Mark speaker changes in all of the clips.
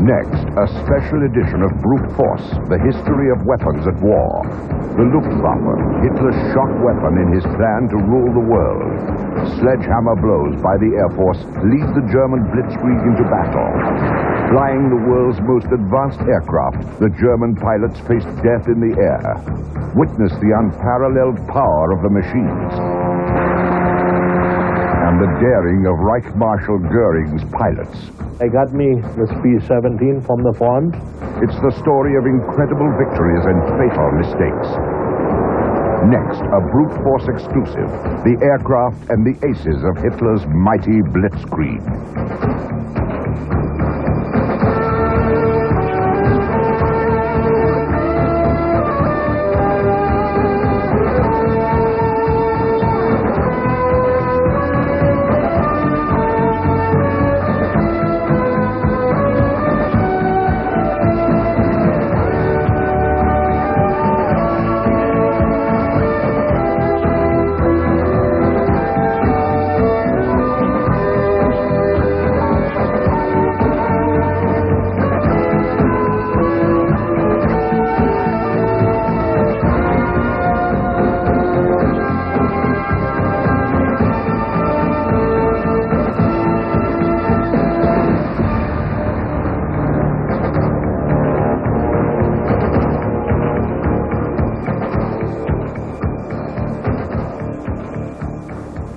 Speaker 1: Next, a special edition of Brute Force, the history of weapons at war. The Luftwaffe, Hitler's shock weapon in his plan to rule the world. Sledgehammer blows by the Air Force lead the German Blitzkrieg into battle. Flying the world's most advanced aircraft, the German pilots faced death in the air. Witness the unparalleled power of the machines. And the daring of Reich Marshal Goering's pilots.
Speaker 2: They got me this B-17 from the front.
Speaker 1: It's the story of incredible victories and fatal mistakes. Next, a brute force exclusive, the aircraft and the aces of Hitler's mighty Blitzkrieg.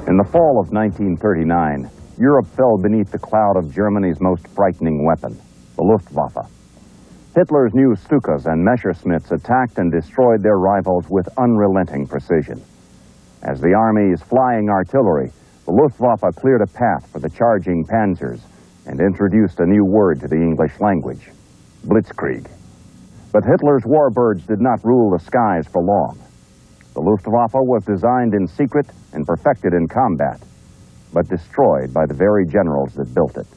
Speaker 3: In the fall of 1939, Europe fell beneath the cloud of Germany's most frightening weapon, the Luftwaffe. Hitler's new Stukas and Messerschmitts attacked and destroyed their rivals with unrelenting precision. As the Army's flying artillery, the Luftwaffe cleared a path for the charging panzers and introduced a new word to the English language, Blitzkrieg. But Hitler's warbirds did not rule the skies for long. The Luftwaffe was designed in secret and perfected in combat, but destroyed by the very generals that built it.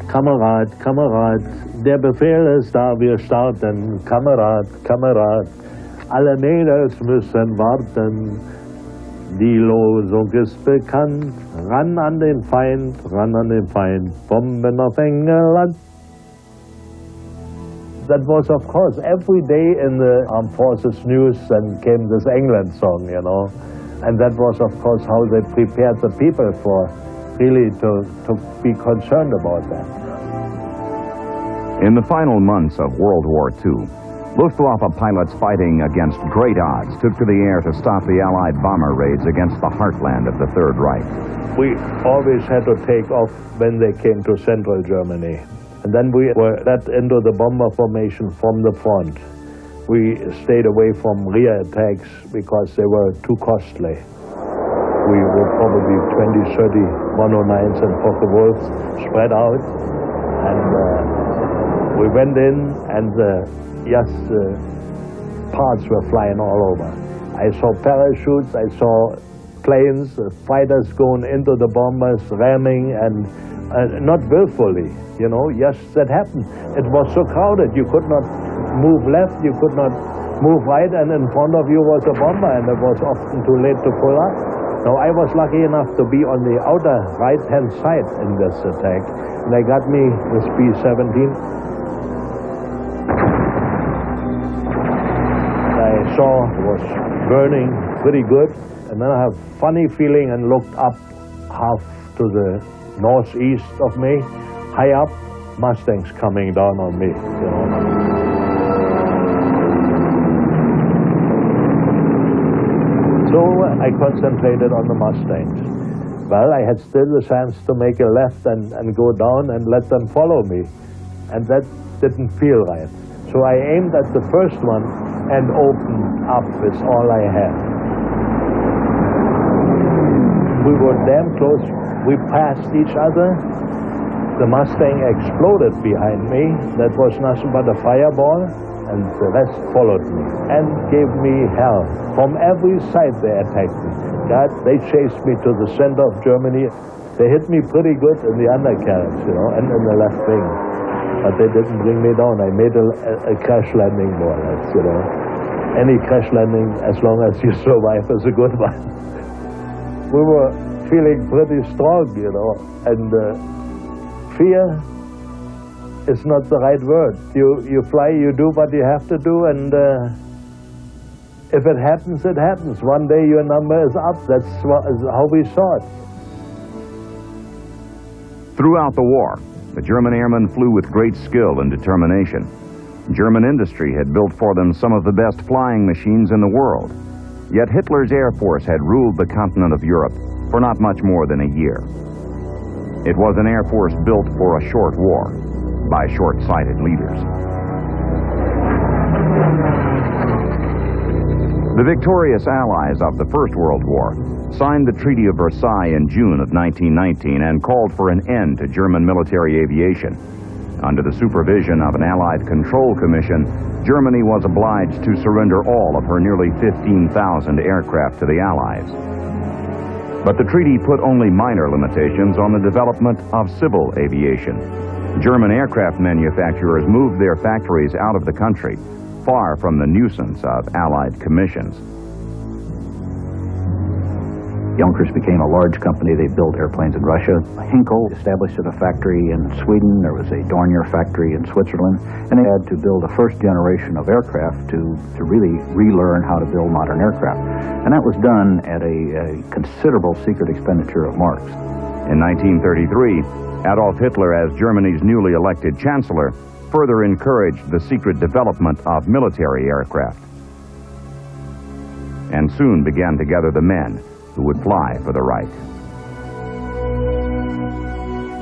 Speaker 2: Kamerad, Kamerad, der Befehl ist da, wir starten. Kamerad, Kamerad, alle Mädels müssen warten. Die Losung ist bekannt, ran an den Feind, ran an den Feind, Bomben auf England. That was, of course, every day in the Armed Forces news, then came this England song, you know. And that was, of course, how they prepared the people for really to be concerned about that.
Speaker 3: In the final months of World War II, Luftwaffe pilots fighting against great odds took to the air to stop the Allied bomber raids against the heartland of the Third Reich.
Speaker 2: We always had to take off when they came to central Germany. And then we were let into the bomber formation from the front. We stayed away from rear attacks because they were too costly. We were probably 20, 30 109s and Focke-Wulfs spread out. And we went in, and parts were flying all over. I saw parachutes, I saw planes, fighters going into the bombers, ramming, and not willfully, you know, yes, that happened. It was so crowded, you could not move left, you could not move right, and in front of you was a bomber, and it was often too late to pull up. Now, I was lucky enough to be on the outer right-hand side in this attack, and they got me with B-17. I saw it was burning pretty good, and then I had a funny feeling and looked up half to the northeast of me, high up, Mustangs coming down on me, you know. So I concentrated on the Mustangs. Well, I had still the chance to make a left and go down and let them follow me. And that didn't feel right. So I aimed at the first one and opened up with all I had. We were damn close. We passed each other. The Mustang exploded behind me. That was nothing but a fireball, and the rest followed me and gave me hell. From every side they attacked me. God, they chased me to the center of Germany. They hit me pretty good in the undercarriage, and in the left wing. But they didn't bring me down. I made a crash landing more or less, Any crash landing, as long as you survive, is a good one. We were feeling pretty strong, and fear is not the right word. You fly, you do what you have to do, and if it happens, it happens. One day your number is up. That's how we saw it.
Speaker 3: Throughout the war, the German airmen flew with great skill and determination. German industry had built for them some of the best flying machines in the world. Yet Hitler's Air Force had ruled the continent of Europe for not much more than a year. It was an Air Force built for a short war by short-sighted leaders. The victorious allies of the First World War signed the Treaty of Versailles in June of 1919 and called for an end to German military aviation. Under the supervision of an Allied Control Commission, Germany was obliged to surrender all of her nearly 15,000 aircraft to the Allies. But the treaty put only minor limitations on the development of civil aviation. German aircraft manufacturers moved their factories out of the country, far from the nuisance of Allied commissions.
Speaker 4: Junkers became a large company. They built airplanes in Russia. Henkel established a factory in Sweden. There was a Dornier factory in Switzerland. And they had to build a first generation of aircraft to really relearn how to build modern aircraft. And that was done at a considerable secret expenditure of marks.
Speaker 3: In 1933, Adolf Hitler, as Germany's newly elected chancellor, further encouraged the secret development of military aircraft, and soon began to gather the men who would fly for the Reich.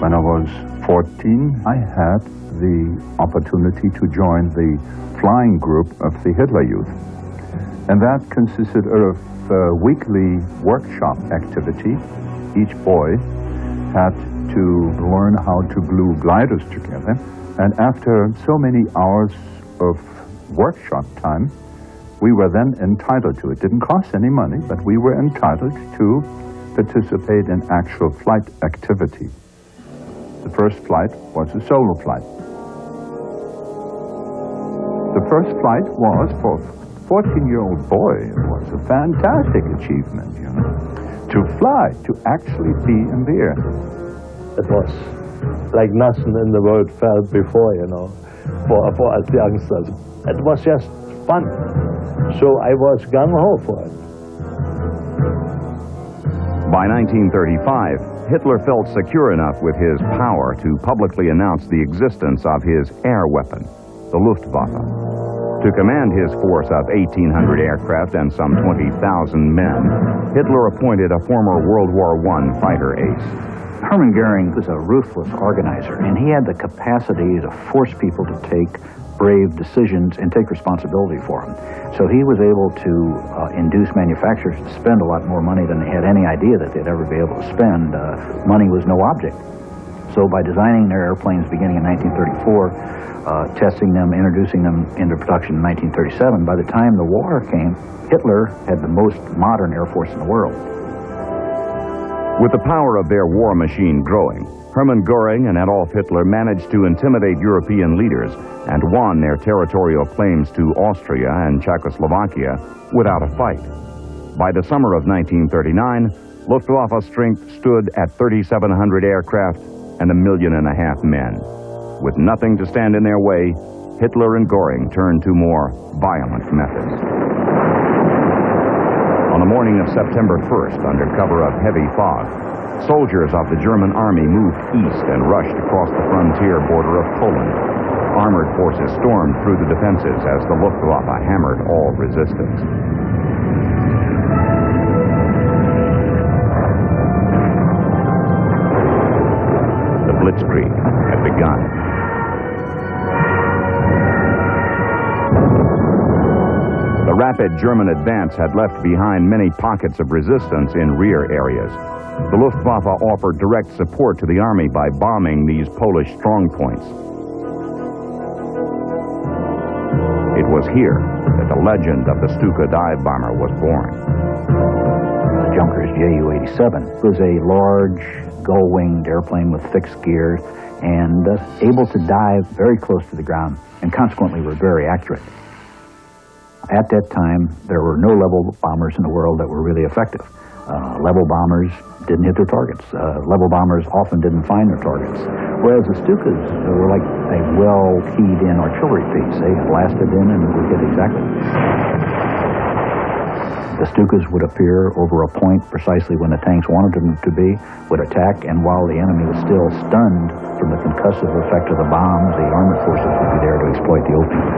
Speaker 5: When I was 14, I had the opportunity to join the flying group of the Hitler Youth. And that consisted of a weekly workshop activity. Each boy had to learn how to glue gliders together. And after so many hours of workshop time, we were then entitled to, it didn't cost any money, but we were entitled to participate in actual flight activity. The first flight was a solo flight. The first flight was, for a 14-year-old boy, it was a fantastic achievement, to fly, to actually be in the air.
Speaker 2: It was like nothing in the world felt before, for us youngsters. It was just fun. So I was gung-ho for it.
Speaker 3: By 1935, Hitler felt secure enough with his power to publicly announce the existence of his air weapon, the Luftwaffe. To command his force of 1,800 aircraft and some 20,000 men, Hitler appointed a former World War I fighter ace.
Speaker 4: Hermann Goering was a ruthless organizer, and he had the capacity to force people to take brave decisions and take responsibility for them. So he was able to induce manufacturers to spend a lot more money than they had any idea that they'd ever be able to spend. Money was no object. So by designing their airplanes beginning in 1934, testing them, introducing them into production in 1937, by the time the war came, Hitler had the most modern Air Force in the world.
Speaker 3: With the power of their war machine growing, Hermann Goering and Adolf Hitler managed to intimidate European leaders and won their territorial claims to Austria and Czechoslovakia without a fight. By the summer of 1939, Luftwaffe strength stood at 3,700 aircraft and 1.5 million men. With nothing to stand in their way, Hitler and Goering turned to more violent methods. On the morning of September 1st, under cover of heavy fog, soldiers of the German army moved east and rushed across the frontier border of Poland. Armored forces stormed through the defenses as the Luftwaffe hammered all resistance. The Blitzkrieg had begun. The rapid German advance had left behind many pockets of resistance in rear areas. The Luftwaffe offered direct support to the Army by bombing these Polish strongpoints. It was here that the legend of the Stuka dive bomber was born.
Speaker 4: The Junkers Ju-87 was a large, gull-winged airplane with fixed gear and able to dive very close to the ground, and consequently were very accurate. At that time, there were no level bombers in the world that were really effective. Level bombers didn't hit their targets. Level bombers often didn't find their targets. Whereas the Stukas were like a well-keyed-in artillery piece. They blasted in and would hit exactly. The Stukas would appear over a point precisely when the tanks wanted them to be, would attack, and while the enemy was still stunned from the concussive effect of the bombs, the armored forces would be there to exploit the opening.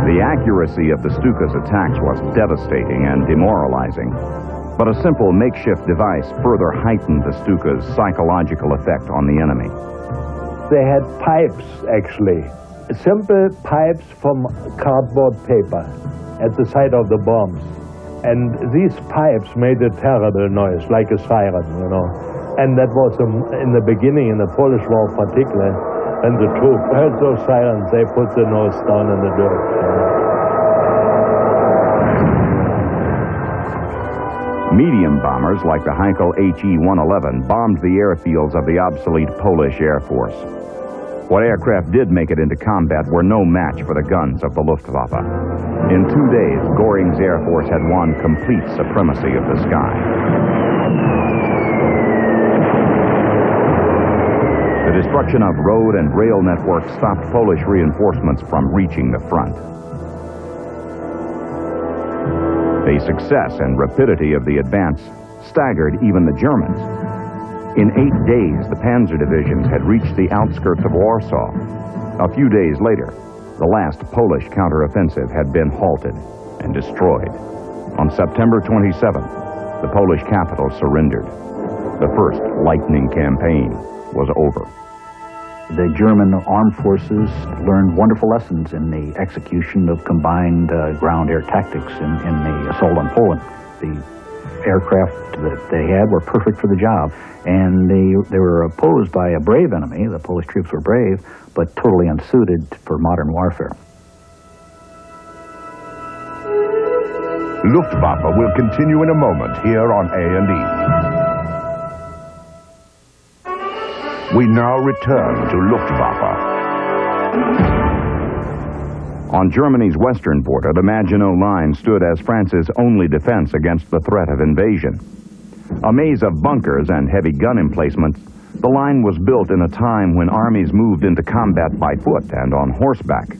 Speaker 3: The accuracy of the Stuka's attacks was devastating and demoralizing, but a simple makeshift device further heightened the Stuka's psychological effect on the enemy.
Speaker 2: They had pipes, actually. Simple pipes from cardboard paper at the side of the bombs. And these pipes made a terrible noise, like a siren, you know. And that was in the beginning, in the Polish War particularly, and the troops heard those sirens, they put the nose down in the dirt.
Speaker 3: Medium bombers like the Heinkel HE-111 bombed the airfields of the obsolete Polish Air Force. What aircraft did make it into combat were no match for the guns of the Luftwaffe. In 2 days, Göring's Air Force had won complete supremacy of the sky. The destruction of road and rail networks stopped Polish reinforcements from reaching the front. The success and rapidity of the advance staggered even the Germans. In 8 days, the Panzer divisions had reached the outskirts of Warsaw. A few days later, the last Polish counteroffensive had been halted and destroyed. On September 27th, the Polish capital surrendered. The first lightning campaign was over.
Speaker 4: The German armed forces learned wonderful lessons in the execution of combined ground-air tactics in the assault on Poland. The aircraft that they had were perfect for the job, and they were opposed by a brave enemy. The Polish troops were brave, but totally unsuited for modern warfare.
Speaker 1: Luftwaffe will continue in a moment here on A&E. We now return to Luftwaffe.
Speaker 3: On Germany's western border, the Maginot Line stood as France's only defense against the threat of invasion. A maze of bunkers and heavy gun emplacements, the line was built in a time when armies moved into combat by foot and on horseback.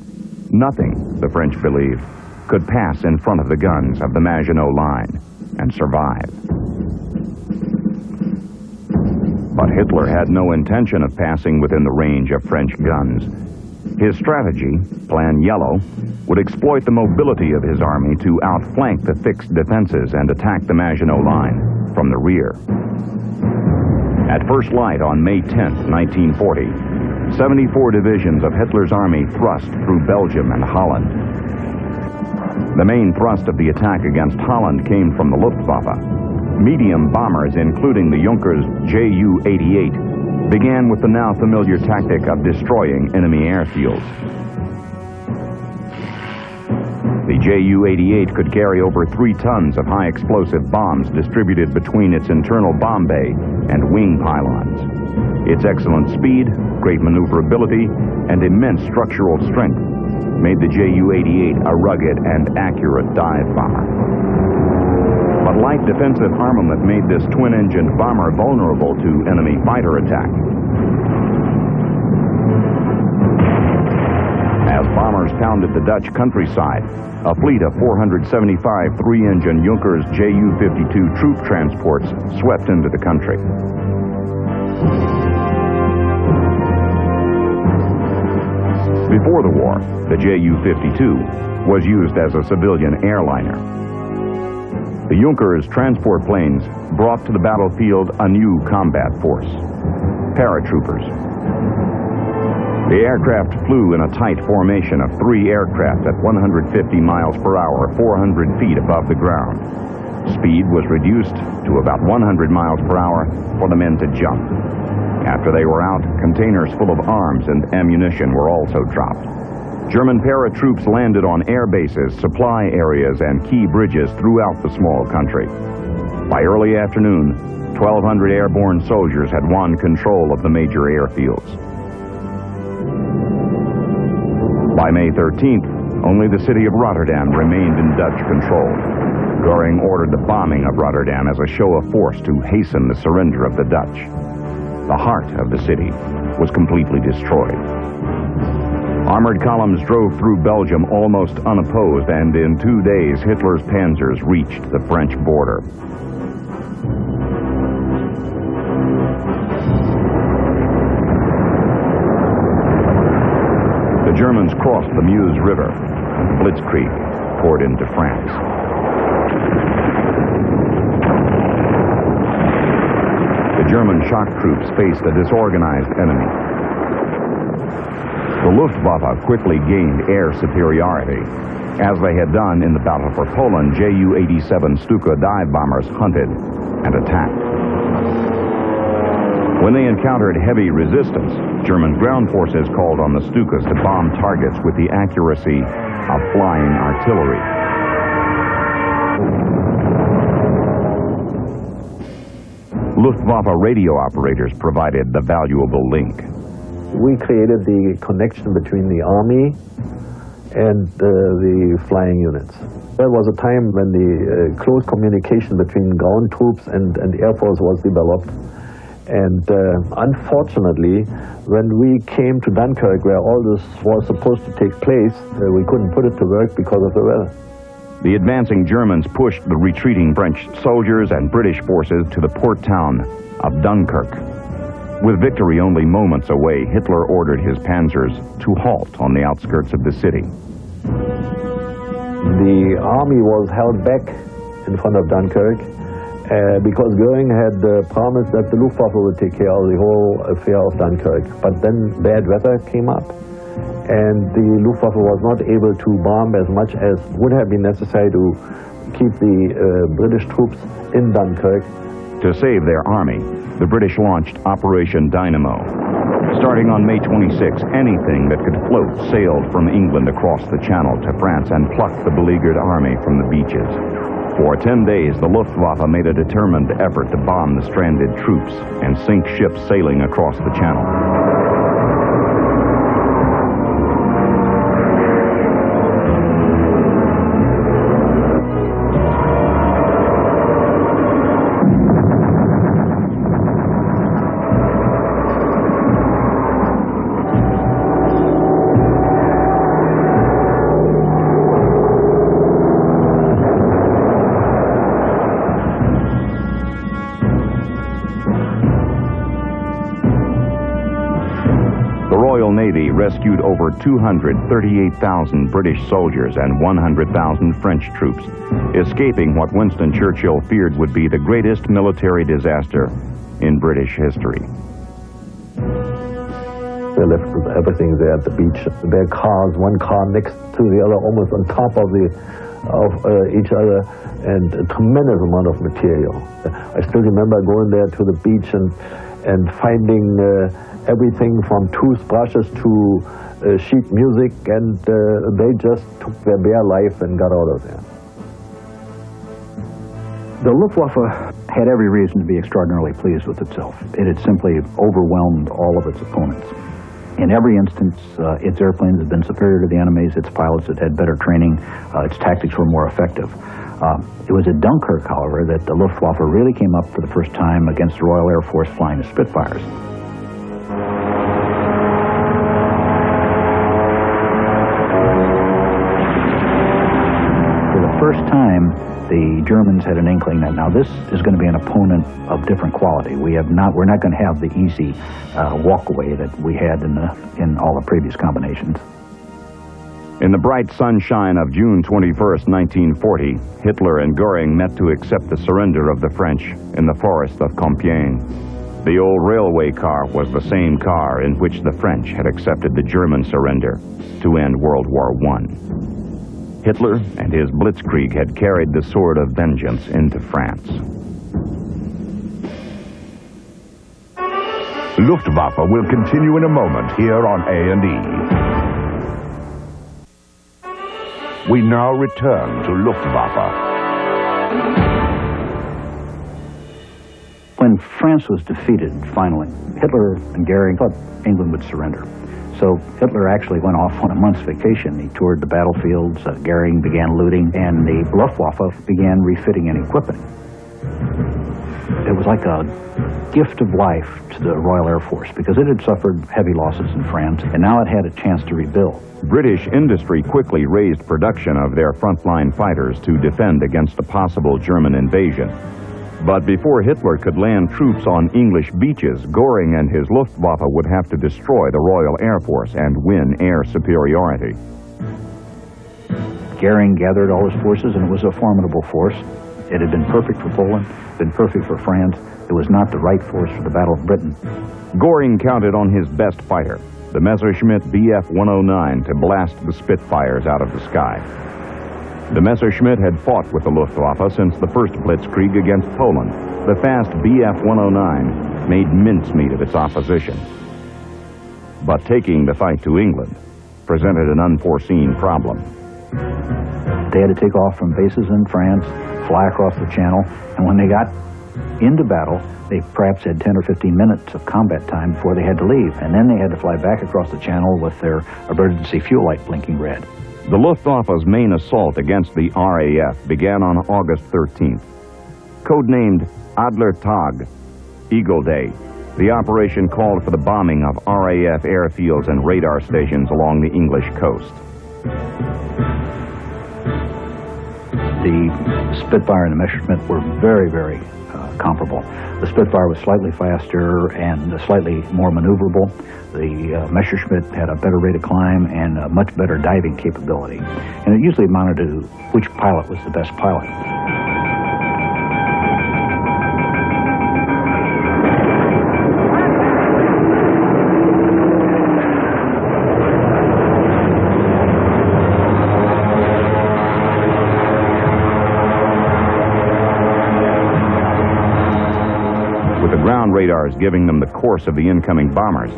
Speaker 3: Nothing, the French believed, could pass in front of the guns of the Maginot Line and survive. But Hitler had no intention of passing within the range of French guns. His strategy, Plan Yellow, would exploit the mobility of his army to outflank the fixed defenses and attack the Maginot Line from the rear. At first light on May 10, 1940, 74 divisions of Hitler's army thrust through Belgium and Holland. The main thrust of the attack against Holland came from the Luftwaffe. Medium bombers, including the Junkers Ju-88, began with the now familiar tactic of destroying enemy airfields. The Ju-88 could carry over 3 tons of high explosive bombs distributed between its internal bomb bay and wing pylons. Its excellent speed, great maneuverability, and immense structural strength made the Ju-88 a rugged and accurate dive bomber. But light defensive armament made this twin-engined bomber vulnerable to enemy fighter attack. As bombers pounded the Dutch countryside, a fleet of 475 3-engine Junkers Ju-52 troop transports swept into the country. Before the war, the Ju-52 was used as a civilian airliner. The Junkers transport planes brought to the battlefield a new combat force, paratroopers. The aircraft flew in a tight formation of 3 aircraft at 150 miles per hour, 400 feet above the ground. Speed was reduced to about 100 miles per hour for the men to jump. After they were out, containers full of arms and ammunition were also dropped. German paratroops landed on air bases, supply areas, and key bridges throughout the small country. By early afternoon, 1,200 airborne soldiers had won control of the major airfields. By May 13th, only the city of Rotterdam remained in Dutch control. Göring ordered the bombing of Rotterdam as a show of force to hasten the surrender of the Dutch. The heart of the city was completely destroyed. Armored columns drove through Belgium almost unopposed, and in 2 days, Hitler's panzers reached the French border. The Germans crossed the Meuse River. Blitzkrieg poured into France. The German shock troops faced a disorganized enemy. The Luftwaffe quickly gained air superiority. As they had done in the Battle for Poland, Ju-87 Stuka dive bombers hunted and attacked. When they encountered heavy resistance, German ground forces called on the Stukas to bomb targets with the accuracy of flying artillery. Luftwaffe radio operators provided the valuable link.
Speaker 2: We created the connection between the army and the flying units. There was a time when the close communication between ground troops and Air Force was developed. And unfortunately, when we came to Dunkirk, where all this was supposed to take place, we couldn't put it to work because of the weather.
Speaker 3: The advancing Germans pushed the retreating French soldiers and British forces to the port town of Dunkirk. With victory only moments away, Hitler ordered his panzers to halt on the outskirts of the city.
Speaker 2: The army was held back in front of Dunkirk because Göring had promised that the Luftwaffe would take care of the whole affair of Dunkirk. But then bad weather came up, and the Luftwaffe was not able to bomb as much as would have been necessary to keep the British troops in Dunkirk.
Speaker 3: To save their army, the British launched Operation Dynamo. Starting on May 26, anything that could float sailed from England across the Channel to France and plucked the beleaguered army from the beaches. For 10 days, the Luftwaffe made a determined effort to bomb the stranded troops and sink ships sailing across the Channel. Navy rescued over 238,000 British soldiers and 100,000 French troops, escaping what Winston Churchill feared would be the greatest military disaster in British history.
Speaker 2: They left everything there at the beach. Their cars, one car next to the other, almost on top of each other, and a tremendous amount of material. I still remember going there to the beach and finding everything from toothbrushes to sheet music, and they just took their bare life and got out of there.
Speaker 4: The Luftwaffe had every reason to be extraordinarily pleased with itself. It had simply overwhelmed all of its opponents. In every instance, its airplanes had been superior to the enemy's, its pilots had had better training, its tactics were more effective. It was at Dunkirk, however, that the Luftwaffe really came up for the first time against the Royal Air Force flying the Spitfires. For the first time, the Germans had an inkling that now this is going to be an opponent of different quality. We're not going to have the easy walkaway that we had in all the previous combinations.
Speaker 3: In the bright sunshine of June 21st, 1940, Hitler and Göring met to accept the surrender of the French in the forest of Compiègne. The old railway car was the same car in which the French had accepted the German surrender to end World War I. Hitler and his Blitzkrieg had carried the sword of vengeance into France.
Speaker 1: Luftwaffe will continue in a moment here on A&E. We now return to Luftwaffe.
Speaker 4: When France was defeated, finally, Hitler and Goering thought England would surrender. So Hitler actually went off on a month's vacation. He toured the battlefields, Goering began looting, and the Luftwaffe began refitting and equipping. It was like a gift of life to the Royal Air Force because it had suffered heavy losses in France, and now it had a chance to rebuild.
Speaker 3: British industry quickly raised production of their frontline fighters to defend against a possible German invasion. But before Hitler could land troops on English beaches, Goering and his Luftwaffe would have to destroy the Royal Air Force and win air superiority.
Speaker 4: Goering gathered all his forces, and it was a formidable force. It had been perfect for Poland, been perfect for France. It was not the right force for the Battle of Britain.
Speaker 3: Goring counted on his best fighter, the Messerschmitt Bf-109, to blast the Spitfires out of the sky. The Messerschmitt had fought with the Luftwaffe since the first Blitzkrieg against Poland. The fast Bf-109 made mincemeat of its opposition. But taking the fight to England presented an unforeseen problem.
Speaker 4: They had to take off from bases in France, fly across the Channel, and when they got into battle, they perhaps had 10 or 15 minutes of combat time before they had to leave, and then they had to fly back across the Channel with their emergency fuel light blinking red.
Speaker 3: The Luftwaffe's main assault against the RAF began on August 13th. Codenamed Adler Tag, Eagle Day, the operation called for the bombing of RAF airfields and radar stations along the English coast.
Speaker 4: The Spitfire and the Messerschmitt were very, very comparable. The Spitfire was slightly faster and slightly more maneuverable. The Messerschmitt had a better rate of climb and a much better diving capability. And it usually amounted to which pilot was the best pilot.
Speaker 3: Ground radars giving them the course of the incoming bombers,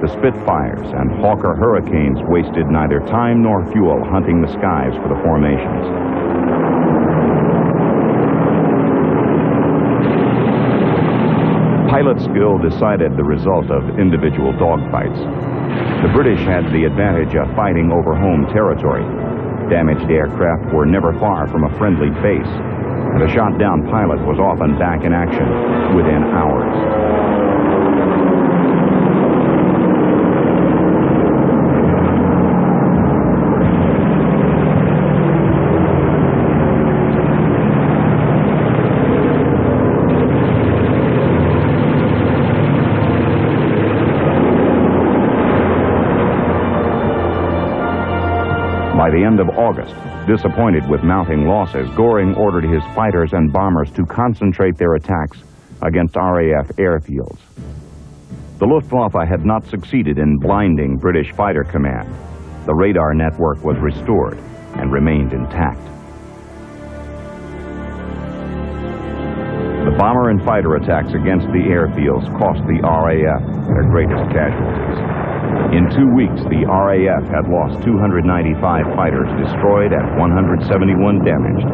Speaker 3: the Spitfires and Hawker Hurricanes wasted neither time nor fuel hunting the skies for the formations. Pilot skill decided the result of individual dogfights. The British had the advantage of fighting over home territory. Damaged aircraft were never far from a friendly base. The shot-down pilot was often back in action within hours. By the end of August, disappointed with mounting losses, Goering ordered his fighters and bombers to concentrate their attacks against RAF airfields. The Luftwaffe had not succeeded in blinding British Fighter Command. The radar network was restored and remained intact. The bomber and fighter attacks against the airfields cost the RAF their greatest casualties. In 2 weeks, the RAF had lost 295 fighters destroyed and 171 damaged.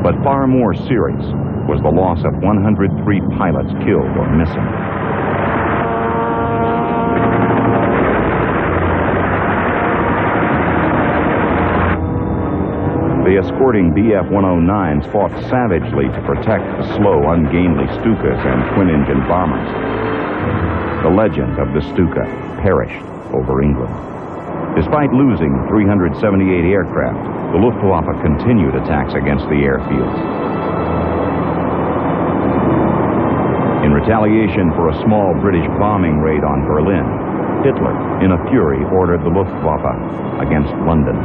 Speaker 3: But far more serious was the loss of 103 pilots killed or missing. The escorting Bf-109s fought savagely to protect the slow, ungainly Stukas and twin-engine bombers. The legend of the Stuka perished over England. Despite losing 378 aircraft, the Luftwaffe continued attacks against the airfields. In retaliation for a small British bombing raid on Berlin, Hitler, in a fury, ordered the Luftwaffe against London.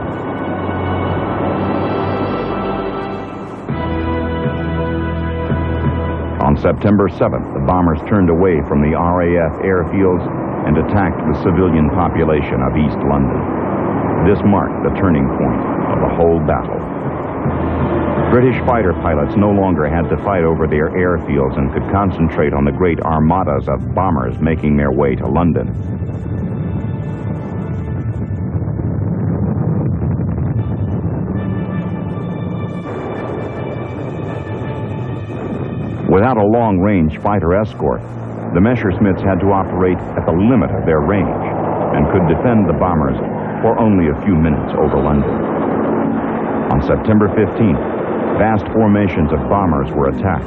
Speaker 3: On On September 7th, the bombers turned away from the RAF airfields and attacked the civilian population of East London. This marked the turning point of the whole battle. British fighter pilots no longer had to fight over their airfields and could concentrate on the great armadas of bombers making their way to London. Without a long-range fighter escort, the Messerschmitts had to operate at the limit of their range and could defend the bombers for only a few minutes over London. On September 15th, vast formations of bombers were attacked.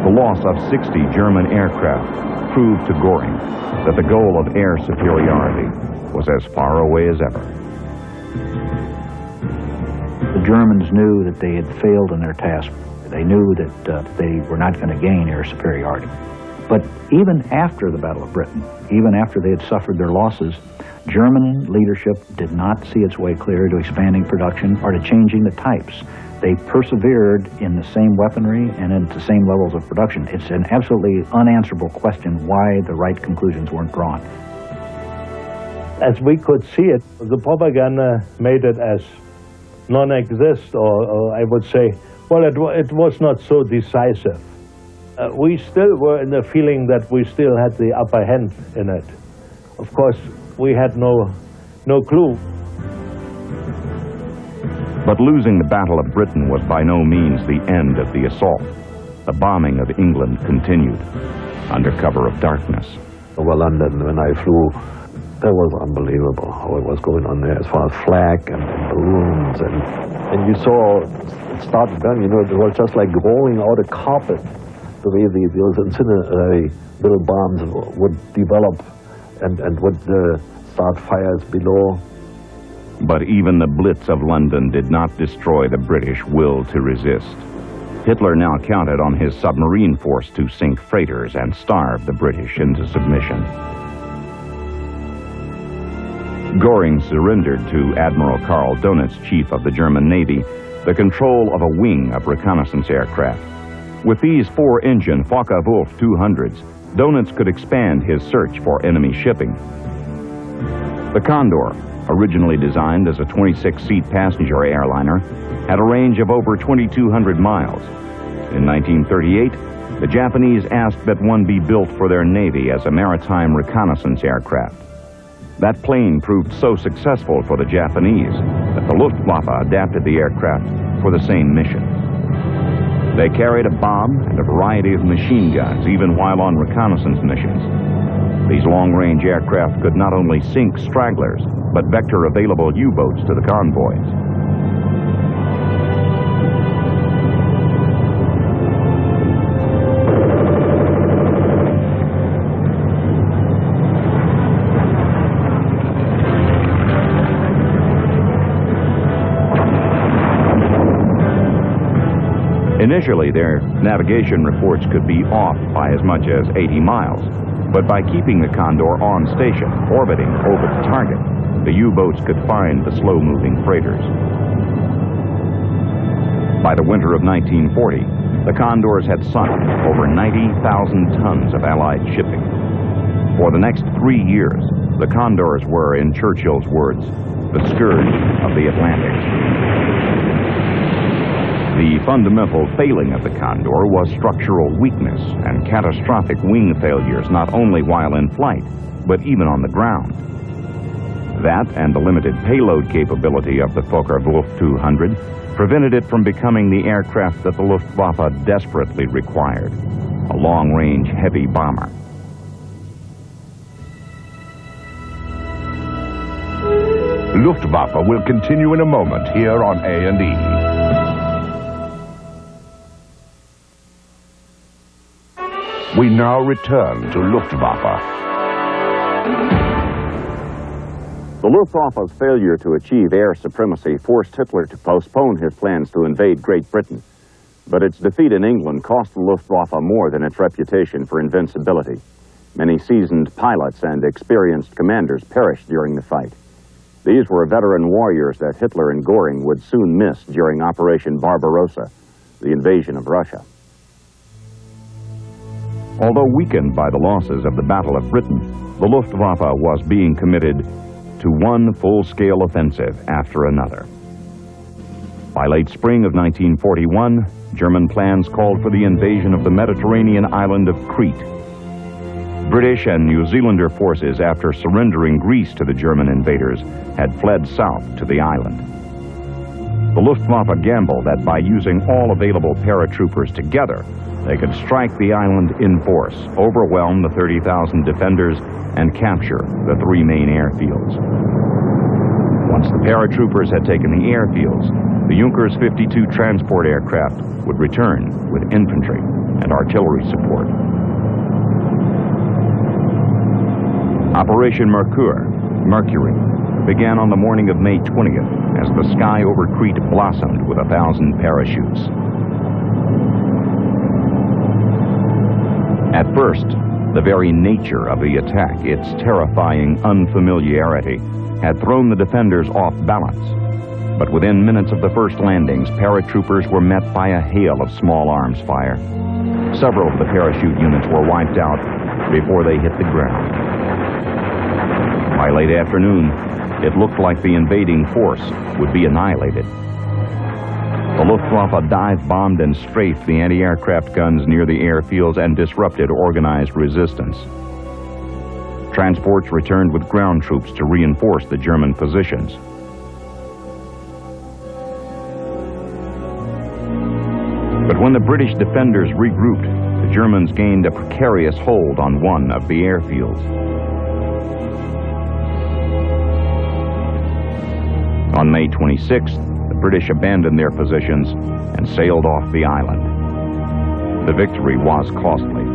Speaker 3: The loss of 60 German aircraft proved to Göring that the goal of air superiority was as far away as ever.
Speaker 4: The Germans knew that they had failed in their task. They knew that they were not going to gain air superiority. But even after the Battle of Britain, even after they had suffered their losses, German leadership did not see its way clear to expanding production or to changing the types. They persevered in the same weaponry and at the same levels of production. It's an absolutely unanswerable question why the right conclusions weren't drawn.
Speaker 2: As we could see it, the propaganda made it as non-exist, or I would say, well, it was not so decisive. We still were in the feeling that we still had the upper hand in it. Of course, we had no clue.
Speaker 3: But losing the Battle of Britain was by no means the end of the assault. The bombing of England continued under cover of darkness.
Speaker 6: Over London, when I flew, that was unbelievable how it was going on there as far as flak and balloons. And you saw it started burning, you know, it was just like rolling out a carpet. The way those incendiary little bombs would develop and would start fires below.
Speaker 3: But even the Blitz of London did not destroy the British will to resist. Hitler now counted on his submarine force to sink freighters and starve the British into submission. Göring surrendered to Admiral Karl Dönitz, chief of the German Navy, the control of a wing of reconnaissance aircraft. With these 4-engine Focke-Wulf 200s, Dönitz could expand his search for enemy shipping. The Condor, originally designed as a 26-seat passenger airliner, had a range of over 2,200 miles. In 1938, the Japanese asked that one be built for their Navy as a maritime reconnaissance aircraft. That plane proved so successful for the Japanese that the Luftwaffe adapted the aircraft for the same mission. They carried a bomb and a variety of machine guns even while on reconnaissance missions. These long-range aircraft could not only sink stragglers, but vector available U-boats to the convoys. Initially, their navigation reports could be off by as much as 80 miles, but by keeping the Condor on station, orbiting over the target, the U-boats could find the slow-moving freighters. By the winter of 1940, the Condors had sunk over 90,000 tons of Allied shipping. For the next 3 years, the Condors were, in Churchill's words, the scourge of the Atlantic. The fundamental failing of the Condor was structural weakness and catastrophic wing failures not only while in flight, but even on the ground. That and the limited payload capability of the Focke-Wulf 200 prevented it from becoming the aircraft that the Luftwaffe desperately required, a long-range heavy bomber.
Speaker 1: Luftwaffe will continue in a moment here on A&E. We now return to Luftwaffe.
Speaker 3: The Luftwaffe's failure to achieve air supremacy forced Hitler to postpone his plans to invade Great Britain. But its defeat in England cost the Luftwaffe more than its reputation for invincibility. Many seasoned pilots and experienced commanders perished during the fight. These were veteran warriors that Hitler and Göring would soon miss during Operation Barbarossa, the invasion of Russia. Although weakened by the losses of the Battle of Britain, the Luftwaffe was being committed to one full-scale offensive after another. By late spring of 1941, German plans called for the invasion of the Mediterranean island of Crete. British and New Zealander forces, after surrendering Greece to the German invaders, had fled south to the island. The Luftwaffe gambled that by using all available paratroopers together, they could strike the island in force, overwhelm the 30,000 defenders, and capture the three main airfields. Once the paratroopers had taken the airfields, the Junkers 52 transport aircraft would return with infantry and artillery support. Operation Mercury began on the morning of May 20th as the sky over Crete blossomed with 1,000 parachutes. At first, the very nature of the attack, its terrifying unfamiliarity, had thrown the defenders off balance. But within minutes of the first landings, paratroopers were met by a hail of small arms fire. Several of the parachute units were wiped out before they hit the ground. By late afternoon, it looked like the invading force would be annihilated. The Luftwaffe dive-bombed and strafed the anti-aircraft guns near the airfields and disrupted organized resistance. Transports returned with ground troops to reinforce the German positions. But when the British defenders regrouped, the Germans gained a precarious hold on one of the airfields. On May 26th, the British abandoned their positions and sailed off the island. The victory was costly.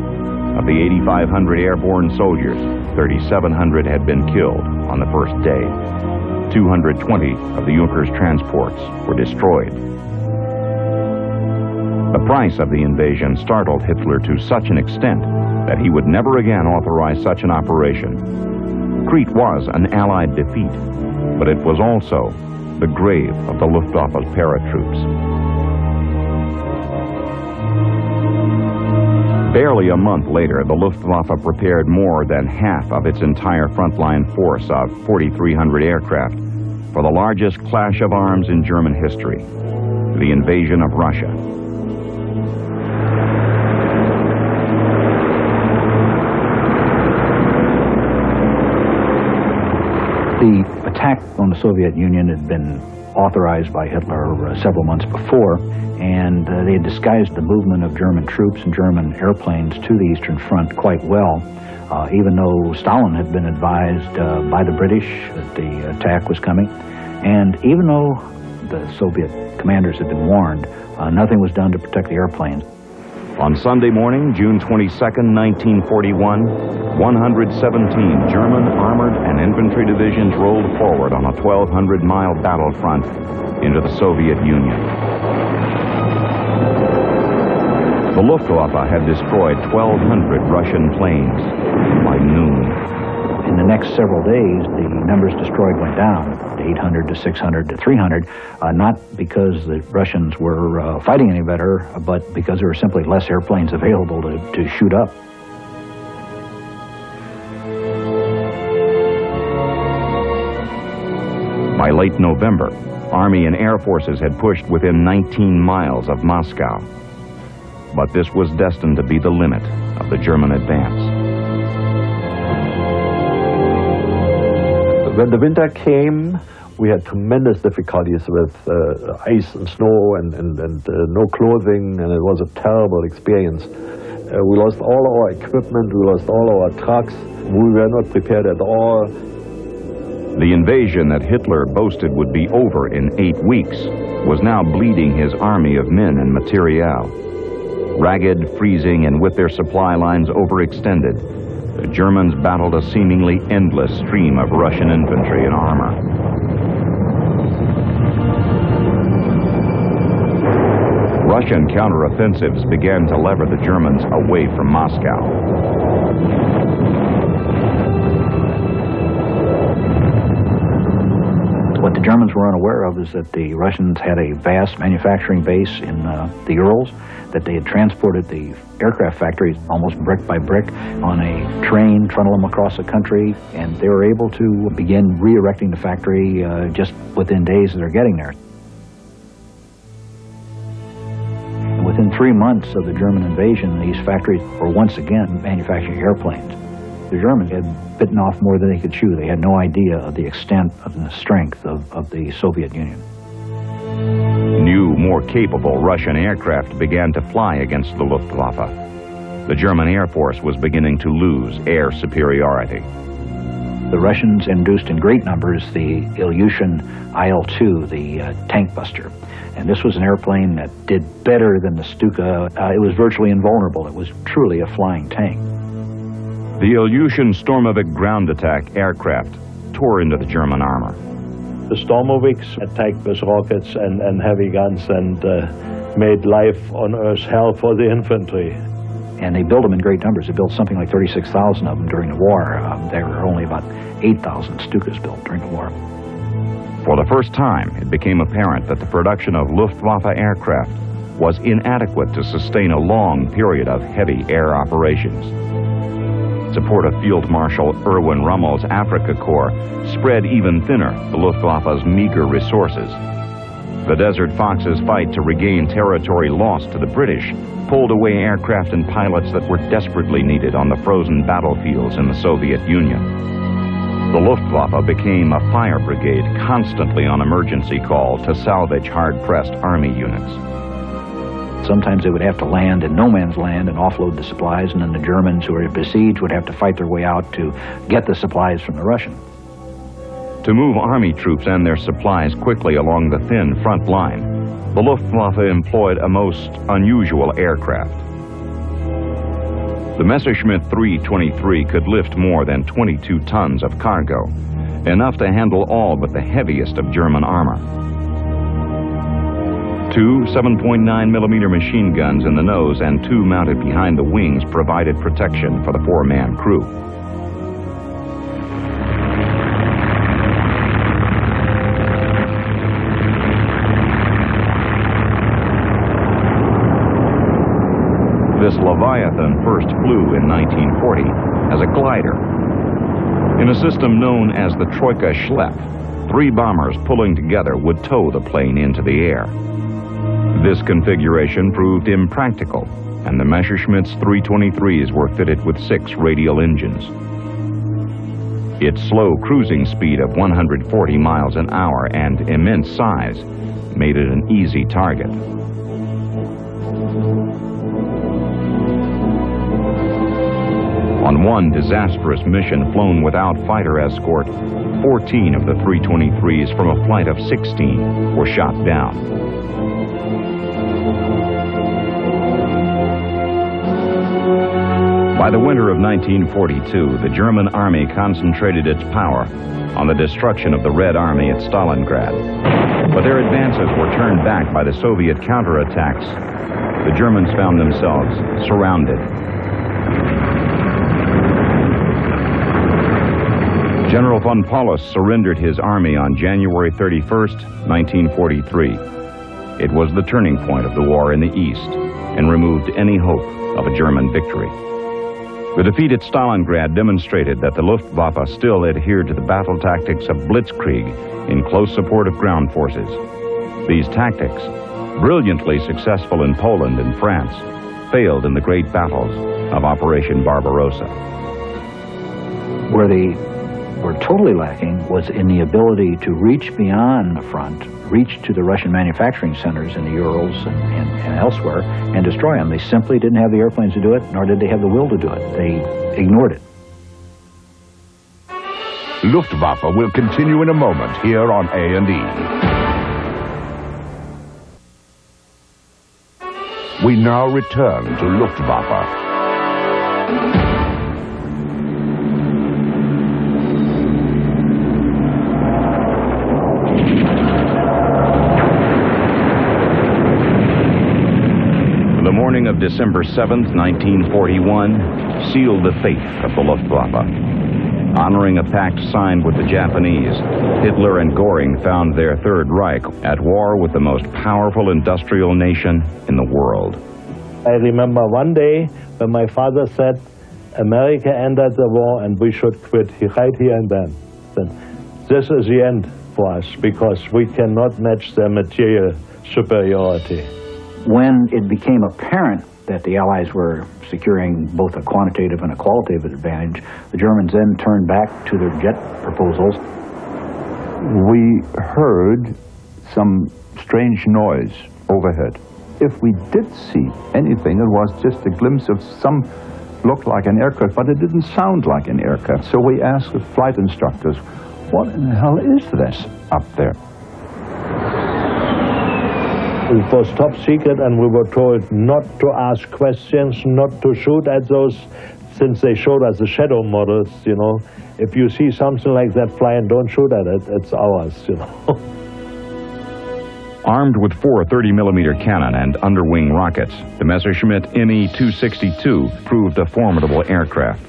Speaker 3: Of the 8,500 airborne soldiers, 3,700 had been killed on the first day. 220 of the Junkers transports were destroyed. The price of the invasion startled Hitler to such an extent that he would never again authorize such an operation. Crete was an Allied defeat, but it was also the grave of the Luftwaffe's paratroops. Barely a month later, the Luftwaffe prepared more than half of its entire frontline force of 4,300 aircraft for the largest clash of arms in German history, the invasion of Russia.
Speaker 4: The attack on the Soviet Union had been authorized by Hitler several months before, and they had disguised the movement of German troops and German airplanes to the Eastern Front quite well, even though Stalin had been advised by the British that the attack was coming, and even though the Soviet commanders had been warned, nothing was done to protect the airplanes.
Speaker 3: On Sunday morning, June 22nd, 1941, 117 German armored and infantry divisions rolled forward on a 1,200-mile battlefront into the Soviet Union. The Luftwaffe had destroyed 1,200 Russian planes by noon.
Speaker 4: In the next several days, the numbers destroyed went down, 800 to 600 to 300, not because the Russians were fighting any better, but because there were simply less airplanes available to shoot up.
Speaker 3: By late November, Army and Air Forces had pushed within 19 miles of Moscow. But this was destined to be the limit of the German advance.
Speaker 6: When the winter came, we had tremendous difficulties with ice and snow and no clothing, and it was a terrible experience. We lost all our equipment, we lost all our trucks, we were not prepared at all.
Speaker 3: The invasion that Hitler boasted would be over in 8 weeks was now bleeding his army of men and materiel. Ragged, freezing, and with their supply lines overextended, the Germans battled a seemingly endless stream of Russian infantry and armor. Russian counteroffensives began to lever the Germans away from Moscow.
Speaker 4: What the Germans were unaware of is that the Russians had a vast manufacturing base in the Urals, that they had transported the aircraft factories almost brick by brick on a train, trundle them across the country, and they were able to begin re-erecting the factory just within days of their getting there. And within 3 months of the German invasion, these factories were once again manufacturing airplanes. The Germans had bitten off more than they could chew. They had no idea of the extent of the strength of the Soviet Union.
Speaker 3: New, more capable Russian aircraft began to fly against the Luftwaffe. The German Air Force was beginning to lose air superiority.
Speaker 4: The Russians induced in great numbers the Ilyushin IL-2, the tank buster. And this was an airplane that did better than the Stuka. It was virtually invulnerable. It was truly a flying tank.
Speaker 3: The Ilyushin Stormovik ground attack aircraft tore into the German armor.
Speaker 2: The Stormoviks attacked with rockets and heavy guns and made life on Earth hell for the infantry.
Speaker 4: And they built them in great numbers. They built something like 36,000 of them during the war. There were only about 8,000 Stukas built during the war.
Speaker 3: For the first time, it became apparent that the production of Luftwaffe aircraft was inadequate to sustain a long period of heavy air operations. Support of Field Marshal Erwin Rommel's Afrika Corps spread even thinner the Luftwaffe's meager resources. The Desert Fox's fight to regain territory lost to the British pulled away aircraft and pilots that were desperately needed on the frozen battlefields in the Soviet Union. The Luftwaffe became a fire brigade constantly on emergency call to salvage hard-pressed army units.
Speaker 4: Sometimes they would have to land in no man's land and offload the supplies, and then the Germans who were besieged would have to fight their way out to get the supplies from the Russians.
Speaker 3: To move army troops and their supplies quickly along the thin front line, the Luftwaffe employed a most unusual aircraft. The Messerschmitt 323 could lift more than 22 tons of cargo, enough to handle all but the heaviest of German armor. 2 7.9mm machine guns in the nose and 2 mounted behind the wings provided protection for the 4-man crew. This Leviathan first flew in 1940 as a glider. In a system known as the Troika Schlepp, 3 bombers pulling together would tow the plane into the air. This configuration proved impractical, and the Messerschmitt's 323s were fitted with 6 radial engines. Its slow cruising speed of 140 miles an hour and immense size made it an easy target. On one disastrous mission flown without fighter escort, 14 of the 323s from a flight of 16 were shot down. By the winter of 1942, the German army concentrated its power on the destruction of the Red Army at Stalingrad. But their advances were turned back by the Soviet counterattacks. The Germans found themselves surrounded. General von Paulus surrendered his army on January 31st, 1943. It was the turning point of the war in the East and removed any hope of a German victory. The defeat at Stalingrad demonstrated that the Luftwaffe still adhered to the battle tactics of Blitzkrieg in close support of ground forces. These tactics, brilliantly successful in Poland and France, failed in the great battles of Operation Barbarossa.
Speaker 4: Where they were totally lacking was in the ability to reach beyond the front, reach to the Russian manufacturing centers in the Urals and elsewhere, and destroy them. They simply didn't have the airplanes to do it, nor did they have the will to do it. They ignored it.
Speaker 1: Luftwaffe will continue in a moment here on A&E. We now return to Luftwaffe. The morning of December 7th, 1941, sealed the fate of the Luftwaffe.
Speaker 3: Honoring a pact signed with the Japanese, Hitler and Göring found their Third Reich at war with the most powerful industrial nation in the world.
Speaker 2: I remember one day when my father said, America entered the war and we should quit right here and then. This is the end for us because we cannot match their material superiority.
Speaker 4: When it became apparent that the Allies were securing both a quantitative and a qualitative advantage, the Germans then turned back to their jet proposals.
Speaker 5: We heard some strange noise overhead. If we did see anything, it was just a glimpse of some looked like an aircraft, but it didn't sound like an aircraft. So we asked the flight instructors, what in the hell is this up there?
Speaker 2: It was top secret, and we were told not to ask questions, not to shoot at those, since they showed us the shadow models, you know. If you see something like that flying, don't shoot at it, it's ours, you know.
Speaker 3: Armed with 4 30mm cannon and underwing rockets, the Messerschmitt Me-262 proved a formidable aircraft.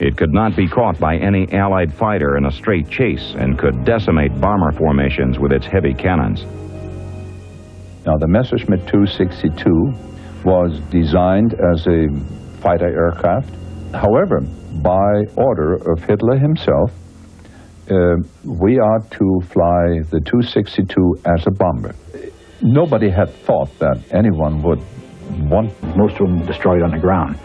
Speaker 3: It could not be caught by any Allied fighter in a straight chase and could decimate bomber formations with its heavy cannons.
Speaker 5: Now, the Messerschmitt 262 was designed as a fighter aircraft. However, by order of Hitler himself, we are to fly the 262 as a bomber. Nobody had thought that anyone would want.
Speaker 4: Most of them destroyed on the ground.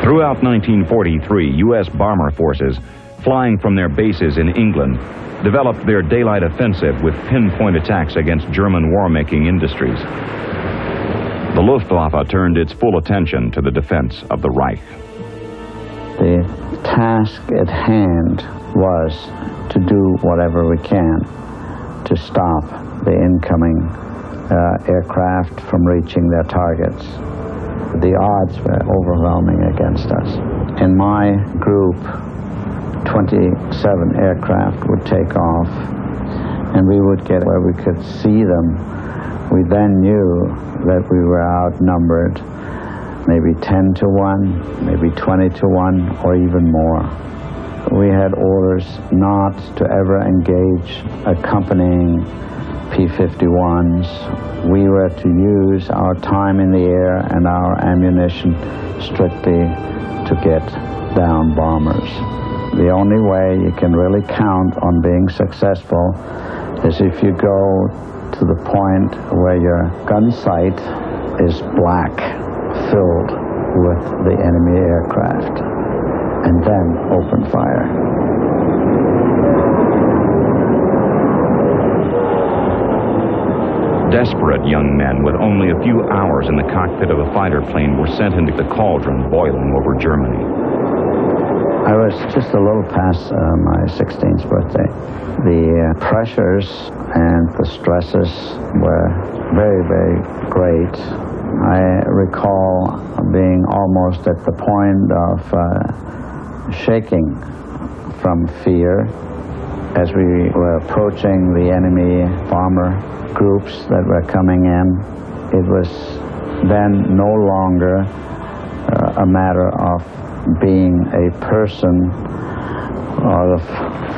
Speaker 3: Throughout 1943, U.S. bomber forces, flying from their bases in England, developed their daylight offensive with pinpoint attacks against German war-making industries. The Luftwaffe turned its full attention to the defense of the Reich.
Speaker 7: The task at hand was to do whatever we can to stop the incoming aircraft from reaching their targets. The odds were overwhelming against us. In my group, 27 aircraft would take off, and we would get where we could see them. We then knew that we were outnumbered, maybe 10 to 1, maybe 20 to 1, or even more. We had orders not to ever engage accompanying P-51s. We were to use our time in the air and our ammunition strictly to get down bombers. The only way you can really count on being successful is if you go to the point where your gun sight is black, filled with the enemy aircraft, and then open fire.
Speaker 3: Desperate young men with only a few hours in the cockpit of a fighter plane were sent into the cauldron boiling over Germany.
Speaker 7: I was just a little past my 16th birthday. The pressures and the stresses were very, very great. I recall being almost at the point of shaking from fear as we were approaching the enemy bomber groups that were coming in. It was then no longer a matter of being a person out of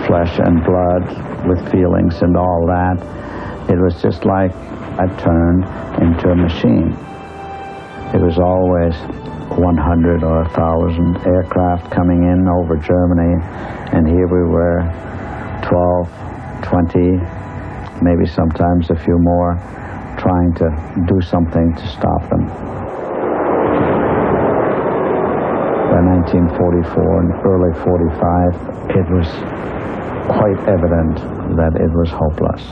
Speaker 7: flesh and blood with feelings and all that. It was just like I turned into a machine. It was always 100 or 1,000 aircraft coming in over Germany, and here we were 12, 20, maybe sometimes a few more, trying to do something to stop them. By 1944 and early 45, it was quite evident that it was hopeless.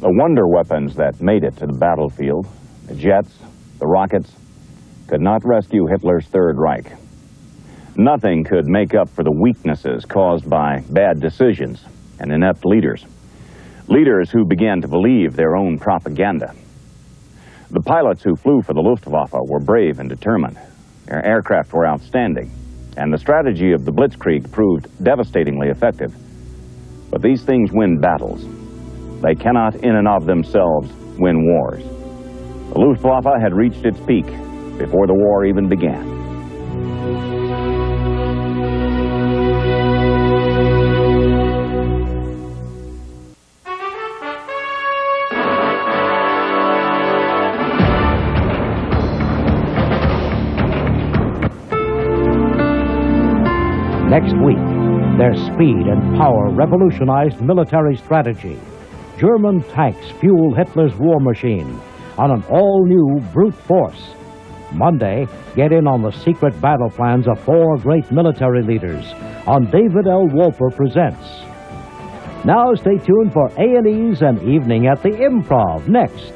Speaker 3: The wonder weapons that made it to the battlefield, the jets, the rockets, could not rescue Hitler's Third Reich. Nothing could make up for the weaknesses caused by bad decisions and inept leaders. Leaders who began to believe their own propaganda. The pilots who flew for the Luftwaffe were brave and determined. Their aircraft were outstanding, and the strategy of the Blitzkrieg proved devastatingly effective. But these things win battles. They cannot, in and of themselves, win wars. The Luftwaffe had reached its peak before the war even began.
Speaker 8: Next week, their speed and power revolutionized military strategy. German tanks fueled Hitler's war machine on an all-new brute force. Monday, get in on the secret battle plans of 4 great military leaders on David L. Wolper Presents. Now stay tuned for A&E's and Evening at the Improv next.